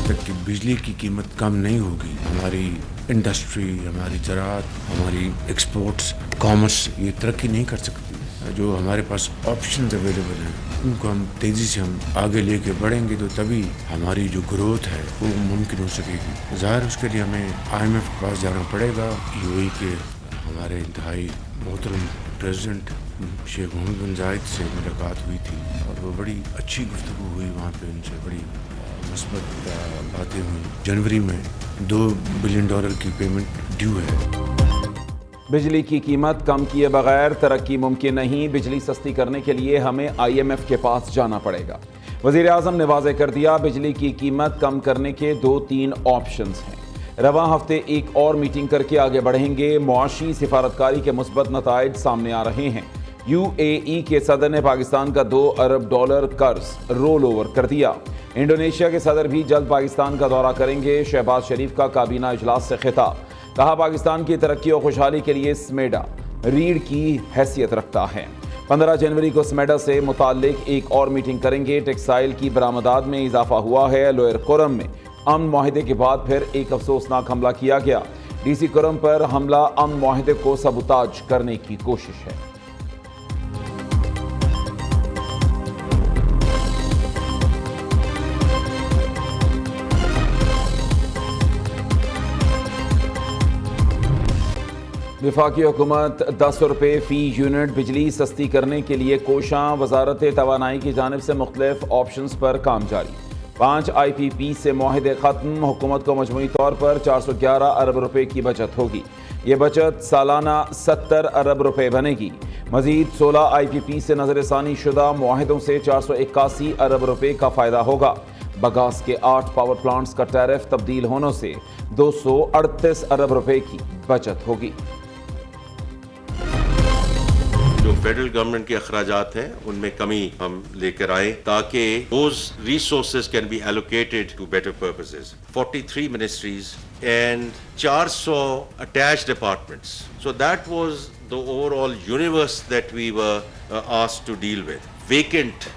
तक कि बिजली की कीमत कम नहीं होगी, हमारी इंडस्ट्री, हमारी ज़राअत, हमारी एक्सपोर्ट्स, कॉमर्स ये तरक्की नहीं कर सकती। जो हमारे पास ऑप्शंस अवेलेबल हैं उनको हम तेज़ी से हम आगे लेके बढ़ेंगे तो तभी हमारी जो ग्रोथ है वो मुमकिन हो सकेगी। ज़ाहिर उसके लिए हमें IMF के पास जाना पड़ेगा। UAE के हमारे इंतहाई मोहतरम प्रेसिडेंट शेख मोहम्मद बिन जायद से मुलाकात हुई थी और वो बड़ी अच्छी गुफ्तगू हुई, वहाँ पे उनसे बड़ी मुस्बत बातें हुई। जनवरी में $2 बिलियन की पेमेंट ड्यू है। बिजली की कीमत कम किए बगैर तरक्की मुमकिन नहीं। बिजली सस्ती करने के लिए हमें IMF के पास जाना पड़ेगा। वज़ीर आज़म ने वाज़ेह कर दिया, बिजली की कीमत कम करने के 2-3 ऑप्शंस हैं। रवां हफ्ते एक और मीटिंग करके आगे बढ़ेंगे। मुआशी सिफारतकारी के मुस्बत नताइज सामने आ रहे हैं। UAE के सदर ने पाकिस्तान का $2 अरब कर्ज रोल ओवर कर दिया। इंडोनेशिया के सदर भी जल्द पाकिस्तान का दौरा करेंगे। शहबाज शरीफ का काबीना इजलास से खिताब, कहा पाकिस्तान की तरक्की और खुशहाली के लिए स्मेडा रीढ़ की हैसियत रखता है। 15 जनवरी को स्मेडा से मुताल्लिक एक और मीटिंग करेंगे। टेक्सटाइल की बरामदात में इजाफा हुआ है। लोअर कुरम में अमन मुआहिदे के बाद फिर एक अफसोसनाक हमला किया गया। DC कुरम पर हमला अमन मुआहिदे को सबूताज करने की कोशिश है। वफाकी हुकूमत 10 रुपये फ़ी यूनिट बिजली सस्ती करने के लिए कोशां। वजारत तवानाई की जानिब से मुख्तलिफ ऑप्शंस पर काम जारी। 5 IPP से मुआहिदे ख़त्म। हुकूमत को मजमूई तौर पर 411 अरब रुपए की बचत होगी। ये बचत सालाना 70 अरब रुपए बनेगी। मजीद 16 IPP से नजरसानी शुदा मुआहिदों से 481 अरब रुपए का फ़ायदा होगा। बगास के 8 पावर प्लांट्स का टैरिफ तब्दील होने से 238 अरब रुपए की बचत होगी। जो फेडरल गवर्नमेंट के अखराजात हैं उनमें कमी हम लेकर आए ताकि those resources can be allocated to better purposes. 43 ministries and 400 attached departments. So that was the overall universe that we were asked to deal with. Vacant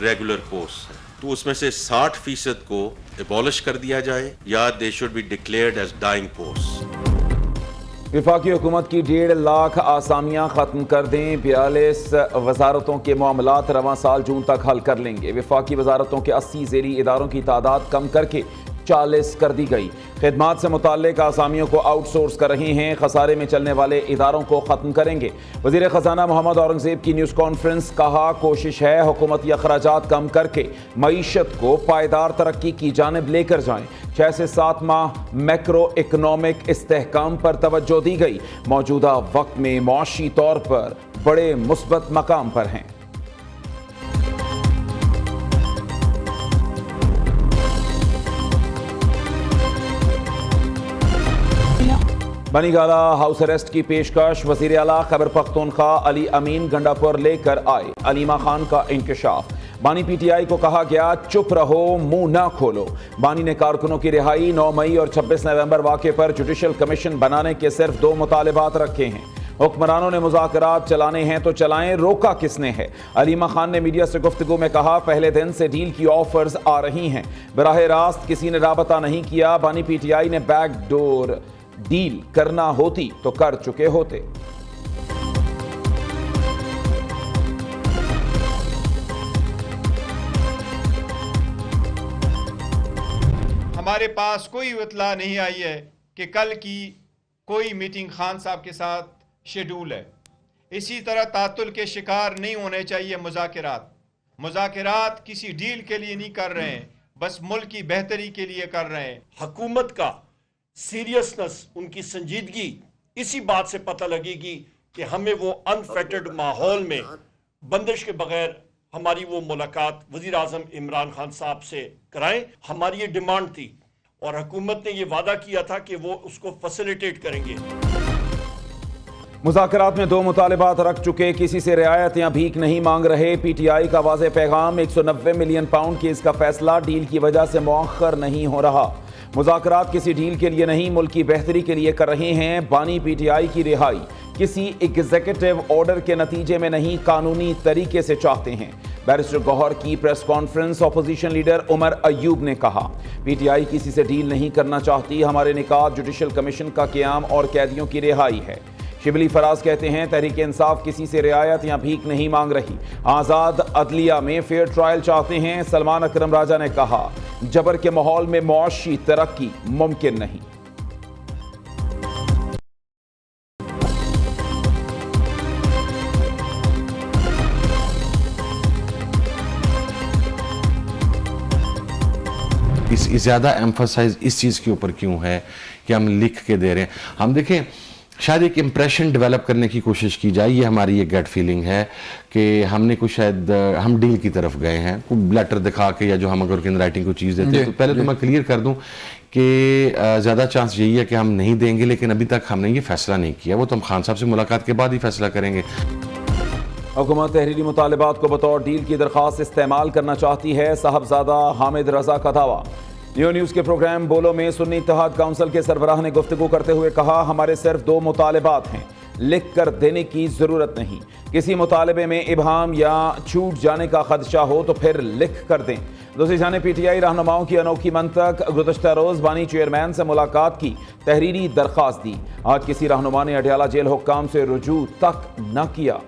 regular posts. तो उसमें से 60% को abolish कर दिया जाए या they should be declared as dying posts. वफाकी हुकूमत की 1.5 लाख आसामियाँ ख़त्म कर दें। 42 वजारतों के मामलात रवां साल जून तक हल कर लेंगे। वफाकी वजारतों के 80 ज़ेरी इदारों की तादाद कम करके 40 कर दी गई। खिदमात से मुताल्लिक आसामियों को आउटसोर्स कर रहे हैं। खसारे में चलने वाले इदारों को ख़त्म करेंगे। वज़ीर ख़जाना मोहम्मद औरंगज़ेब की न्यूज़ कॉन्फ्रेंस, कहा कोशिश है हुकूमती अखराजात कम करके मईशत को पायदार तरक्की की जानिब लेकर जाएं। 6 से 7 माह मैक्रो इकनॉमिक इस्तेहकाम पर तवज्जो दी गई। मौजूदा वक्त में मुआशी तौर पर बड़े मुस्बत मकाम पर हैं। बनी गाला हाउस अरेस्ट की पेशकश। वज़ीर आला खैबर पख्तूनख्वा अली अमीन गंडापुर लेकर आए। अलीमा खान का इंकशाफ। बानी PTI को कहा गया चुप रहो, मुंह ना खोलो। बानी ने कारकुनों की रिहाई, 9 मई और 26 नवंबर वाक़े पर जुडिशल कमीशन बनाने के सिर्फ 2 मुतालिबात रखे हैं। हुक्मरानों ने मुज़ाकरात चलाने हैं तो चलाएं, रोका किसने है। अलीमा खान ने मीडिया से गुफ्तगू में कहा पहले दिन से डील की ऑफर्स आ रही हैं, बराह रास्त किसी ने राबता नहीं किया। बानी PTI ने बैकडोर डील करना होती तो कर चुके होते। हमारे पास कोई इत्तला नहीं आई है कि कल की कोई मीटिंग खान साहब के साथ शेड्यूल है। इसी तरह तातुल के शिकार नहीं होने चाहिए मुज़ाकरात किसी डील के लिए नहीं कर रहे हैं, बस मुल्क की बेहतरी के लिए कर रहे हैं। हुकूमत का सीरियसनेस, उनकी संजीदगी इसी बात से पता लगेगी कि हमें वो अनफेटर्ड माहौल में बंदिश के बगैर हमारी वो मुलाकात वज़ीर आज़म इमरान खान साहब से कराएं। हमारी ये डिमांड थी और हुकूमत ने ये वादा किया था कि वो उसको फैसिलिटेट करेंगे। मुज़ाकरात में 2 मुतालिबात रख चुके, किसी से रियायत या भीख नहीं मांग रहे। PTI का वाज़ेह पैगाम, 190 मिलियन पाउंड केस का फैसला डील की वजह से मुअख्खर नहीं हो रहा। मुज़ाकरात किसी डील के लिए नहीं, मुल्क की बेहतरी के लिए कर रहे हैं। बानी PTI की रिहाई किसी एग्जीक्यूटिव ऑर्डर के नतीजे में नहीं, कानूनी तरीके से चाहते हैं। बैरिस्टर गौहर की press conference. Opposition leader Omar Ayub ने कहा, पीटीआई किसी से डील नहीं करना चाहती, हमारे निकात जुडिशल कमीशन का क़याम और कैदियों की रिहाई है। शिबली फराज कहते हैं, तहरीक इंसाफ किसी से रियायत या भीख नहीं मांग रही, आज़ाद अदलिया में फेयर ट्रायल चाहते हैं। सलमान अकरम राजा ने कहा, जबर के माहौल में मुआशी तरक्की मुमकिन नहीं। ज़्यादा एम्फसाइज इस चीज़ के ऊपर क्यों है कि हम लिख के दे रहे हैं? हम देखें, शायद एक इम्प्रेशन डेवलप करने की कोशिश की जाए, ये हमारी ये गट फीलिंग है कि हमने कुछ शायद हम डील की तरफ गए हैं, कोई लेटर दिखा के, या जो हम अगर इन राइटिंग को चीज़ देते हैं। तो पहले तो मैं क्लियर कर दूं कि ज़्यादा चांस यही है कि हम नहीं देंगे, लेकिन अभी तक हमने ये फैसला नहीं किया, वो तो हम खान साहब से मुलाकात के बाद ही फैसला करेंगे। हुकूमत तहरीरी मुतालबात को बतौर डील की दरख्वास्त इस्तेमाल करना चाहती है, साहबजादा हामिद रजा का दावा। लियो न्यूज़ के प्रोग्राम बोलो में सुन्नी इत्तेहाद काउंसिल के सरबराह ने गुफ्तगू करते हुए कहा, हमारे सिर्फ 2 मुतालबात हैं, लिख कर देने की ज़रूरत नहीं। किसी मुतालबे में इबहाम या छूट जाने का खदशा हो तो फिर लिख कर दें। दूसरी जानिब पीटीआई रहनुमाओं की अनोखी मंतक, गुज़श्ता रोज़ बानी चेयरमैन से मुलाकात की तहरीरी दरख्वास्त दी। आज किसी रहनुमा ने अडयाला जेल हुक्काम से रुजू तक न किया।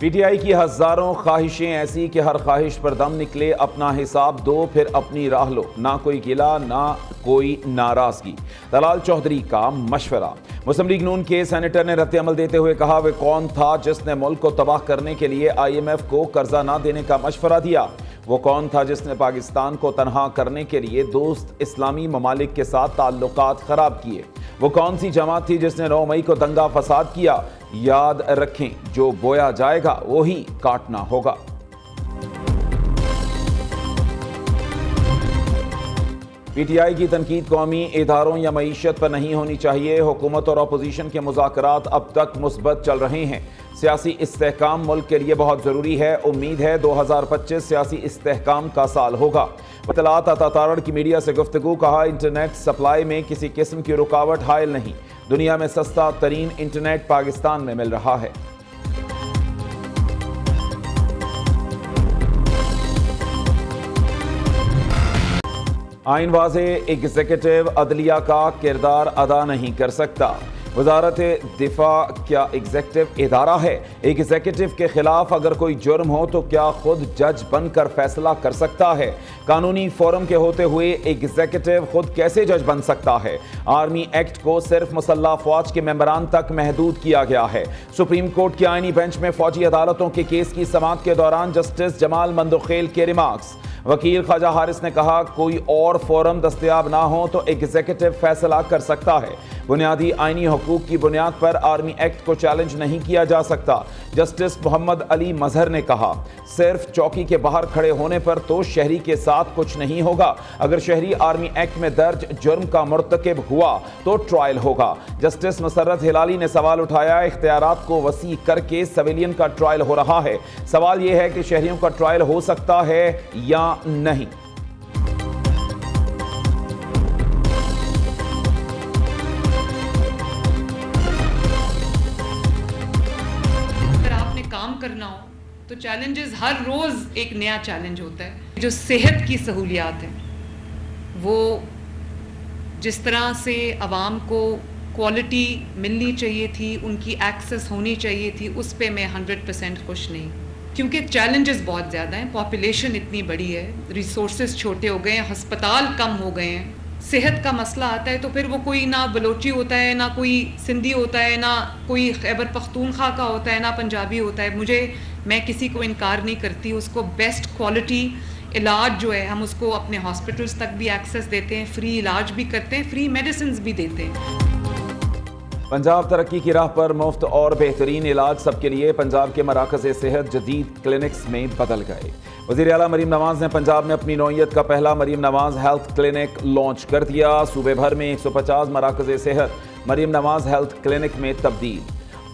पीटीआई की हजारों ख्वाहिशें ऐसी कि हर ख्वाहिश पर दम निकले, अपना हिसाब दो फिर अपनी राह लो, ना कोई गिला ना कोई नाराजगी। दलाल चौधरी का मशवरा। मुस्लिम लीग नून के सेनेटर ने रद्द अमल देते हुए कहा, वे कौन था जिसने मुल्क को तबाह करने के लिए IMF को कर्जा ना देने का मशवरा दिया? वो कौन था जिसने पाकिस्तान को तनहा करने के लिए दोस्त इस्लामी ममालिक के साथ ताल्लुकात खराब किए? वो कौन सी जमात थी जिसने 9 मई को दंगा फसाद किया? याद रखें, जो बोया जाएगा वही काटना होगा। पीटीआई की तनकीद कौमी इदारों या मईशत पर नहीं होनी चाहिए। हुकूमत और अपोजिशन के मुज़ाकरात अब तक मुस्बत चल रहे हैं। सियासी इस्तेहकाम मुल्क के लिए बहुत ज़रूरी है। उम्मीद है 2025 सियासी इस्तेहकाम का साल होगा। इत्तलात अता तारड़ की मीडिया से गुफ्तगू। कहा, इंटरनेट सप्लाई में किसी किस्म की रुकावट हायल नहीं। दुनिया में सस्ता तरीन इंटरनेट पाकिस्तान में मिल रहा है। आइन वाज़े एग्जीक्यूटिव अदलिया का किरदार अदा नहीं कर सकता। वजारत दिफा क्या एग्जीक्यूटिव इदारा है? एग्जीक्यूटिव के खिलाफ अगर कोई जुर्म हो तो क्या खुद जज बनकर फैसला कर सकता है? कानूनी फोरम के होते हुए एग्जीक्यूटिव खुद कैसे जज बन सकता है? आर्मी एक्ट को सिर्फ मुसल्लह फौज के मेंबरान तक महदूद किया गया है। सुप्रीम कोर्ट के आईनी बेंच में फौजी अदालतों के केस की समाअत के दौरान जस्टिस जमाल मंदोखेल के रिमार्क्स। वकील ख्वाजा हारिस ने कहा, कोई और फोरम दस्तयाब ना हो तो एग्जीक्यूटिव फैसला कर सकता है। बुनियादी आईनी हुकूक की बुनियाद पर आर्मी एक्ट को चैलेंज नहीं किया जा सकता। जस्टिस मोहम्मद अली मजहर ने कहा, सिर्फ चौकी के बाहर खड़े होने पर तो शहरी के साथ कुछ नहीं होगा। अगर शहरी आर्मी एक्ट में दर्ज जुर्म का मुर्तकिब हुआ तो ट्रायल होगा। जस्टिस मसर्रत हिलाली ने सवाल उठाया, इख्तियारात को वसी करके सिविलियन का ट्रायल हो रहा है। सवाल यह है कि शहरियों का ट्रायल हो सकता है या नहीं। अगर आपने काम करना हो तो चैलेंजेस हर रोज एक नया चैलेंज होता है। जो सेहत की सहूलियात है वो जिस तरह से आवाम को क्वालिटी मिलनी चाहिए थी, उनकी एक्सेस होनी चाहिए थी, उस पे मैं 100% खुश नहीं, क्योंकि चैलेंजेस बहुत ज़्यादा हैं। पॉपुलेशन इतनी बड़ी है, रिसोर्सेज छोटे हो गए हैं, हस्पताल कम हो गए हैं। सेहत का मसला आता है तो फिर वो कोई ना बलोची होता है, ना कोई सिंधी होता है, ना कोई खैबर पख्तूनख्वा का होता है, ना पंजाबी होता है। मैं किसी को इनकार नहीं करती, उसको बेस्ट क्वालिटी इलाज जो है हम उसको अपने हॉस्पिटल्स तक भी एक्सेस देते हैं, फ्री इलाज भी करते हैं, फ्री मेडिसिन भी देते हैं। पंजाब तरक्की की राह पर मुफ्त और बेहतरीन इलाज सबके लिए पंजाब के मराकज़ सेहत जदीद क्लिनिक्स में बदल गए। वज़ीर आला मरीम नवाज़ ने पंजाब में अपनी नौइयत का पहला मरीम नवाज़ हेल्थ क्लिनिक लॉन्च कर दिया। सूबे भर में 150 मराकज़ सेहत मरीम नवाज़ हेल्थ क्लिनिक में तब्दील।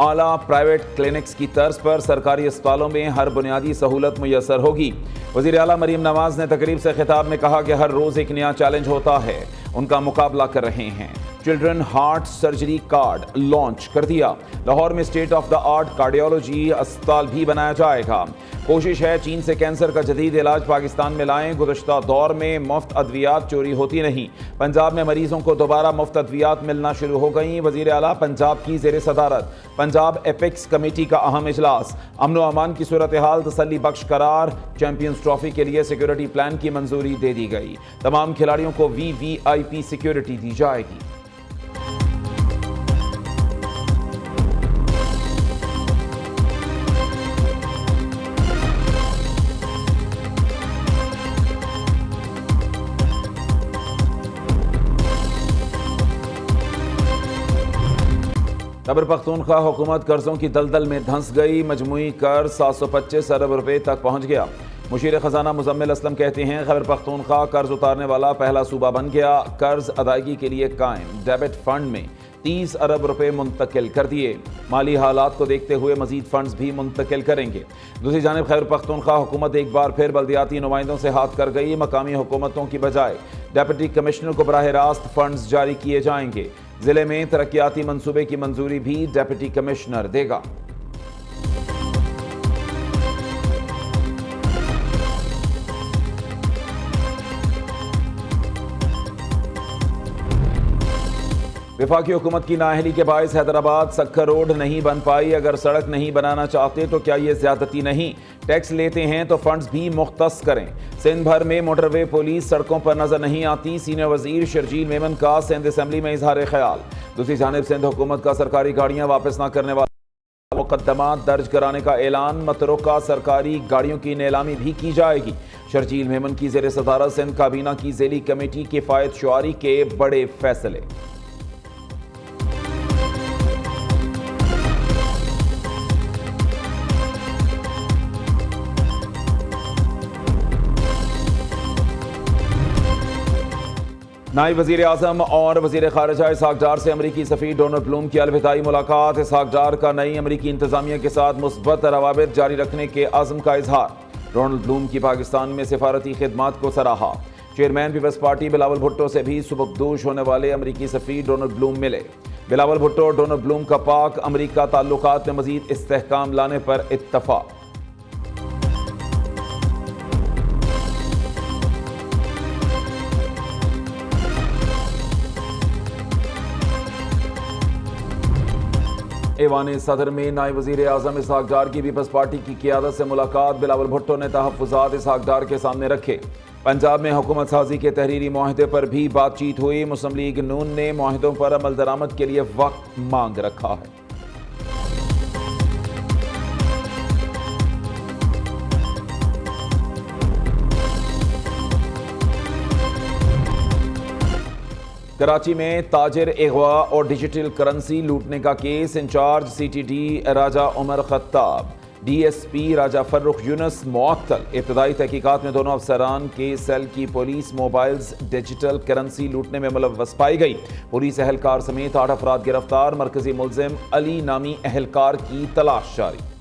आला प्राइवेट क्लिनिक्स की तर्ज पर सरकारी अस्पतालों में हर बुनियादी सहूलत मुयस्सर होगी। वज़ीर आला मरीम नवाज ने तकरीब से खिताब में कहा कि हर रोज़ एक नया चैलेंज होता है, उनका मुकाबला कर रहे हैं। Children heart surgery card launch कर दिया। लाहौर में state of the art cardiology अस्पताल भी बनाया जाएगा। कोशिश है चीन से कैंसर का जदीद इलाज पाकिस्तान में लाएं। गुज़श्ता दौर में मुफ्त अद्वियात चोरी होती नहीं। पंजाब में मरीजों को दोबारा मुफ्त अद्वियात मिलना शुरू हो गई। वज़ीर आला पंजाब की ज़ेर सदारत पंजाब एपिक्स कमेटी का अहम इजलास। अमन व अमान की सूरत हाल तसल्ली बख्श करार। चैंपियंस ट्रॉफी के लिए सिक्योरिटी प्लान की मंजूरी दे दी गई। तमाम खिलाड़ियों को VVIP सिक्योरिटी दी जाएगी। खैबर पख्तूनख्वा हुकूमत कर्जों की दलदल में धंस गई। मजमूई कर्ज 725 अरब रुपए तक पहुंच गया। मुशीर खजाना मुजम्मिल असलम कहते हैं खैबर पख्तूनख्वा कर्ज उतारने वाला पहला सूबा बन गया। कर्ज अदायगी के लिए कायम डेबिट फंड में 30 अरब रुपए मुंतकिल कर दिए। माली हालात को देखते हुए मजीद फंड्स भी मुंतकिल करेंगे। दूसरी जानिब खैबर पख्तूनख्वा हुकूमत एक बार फिर बल्दियाती नुमाइंदों से हाथ कर गई। मकामी हुकूमतों की बजाय डिप्टी कमिश्नर को बराह रास्त फंड्स जारी किए जाएंगे। जिले में तरक्याती मंसूबे की मंजूरी भी डिप्टी कमिश्नर देगा। वफाकी हुकूमत की नाअहली के बायस हैदराबाद सक्खर रोड नहीं बन पाई। अगर सड़क नहीं बनाना चाहते तो क्या ये ज्यादती नहीं? टैक्स लेते हैं तो फंड्स भी मुख्तस करें। सिंध भर में मोटरवे पुलिस सड़कों पर नजर नहीं आती। सीनियर वजीर शर्जील मेमन का सिंध असम्बली में इजहार ख्याल। दूसरी जानिब सिंध हुकूमत का सरकारी गाड़ियां वापस न करने वाले मुकदमात दर्ज कराने का ऐलान। मतरुका सरकारी गाड़ियों की नीलामी भी की जाएगी। शर्जील मेमन की ज़ेर सदारत सिंध काबीना की ज़ेली कमेटी किफायत शुआरी के बड़े फैसले। नायब वज़ीर आज़म और वज़ीर ख़ारिजा इसहाक़ डार से अमरीकी सफ़ीर डोनाल्ड ब्लूम की अलविदाई मुलाकात। इसहाक़ डार का नई अमरीकी इंतज़ामिया के साथ मुस्बत रवाबित जारी रखने के अज़्म का इजहार। डोनाल्ड ब्लूम की पाकिस्तान में सिफारती खिदमात को सराहा। Chairman peoples party Bilawal Bhutto से भी सुबकदोश होने वाले अमरीकी सफ़ीर डोनाल्ड ब्लूम मिले। बिलावल भुट्टो और डोनाल्ड ब्लूम का पाक अमरीका ताल्लुकात में मज़ीद इस्तेहकाम लाने पर इत्तफ़ाक़। ऐवान सदर में नायब वज़ीर आज़म इसहाक़ डार की पीपल्स पार्टी की क़ियादत से मुलाकात। बिलावल भुट्टो ने तहफ़्फ़ुज़ात इसहाक़ डार के सामने रखे। पंजाब में हुकूमत साजी के तहरीरी मुआहदे पर भी बातचीत हुई। मुस्लिम लीग नून ने मुआहदों पर अमल दरामद के लिए वक्त मांग रखा है। कराची में ताजिर अगवा और डिजिटल करेंसी लूटने का केस। इंचार्ज CTD राजा उमर खत्ताब, DSP राजा फर्रुख यूनुस मुअत्तल। इब्तदाई तहकीकात में दोनों अफसरान के सेल की पुलिस मोबाइल्स डिजिटल करेंसी लूटने में मुलव्वस पाई गई। पुलिस एहलकार समेत 8 अफराद गिरफ्तार। मरकजी मुलजिम अली नामी एहलकार की तलाश जारी।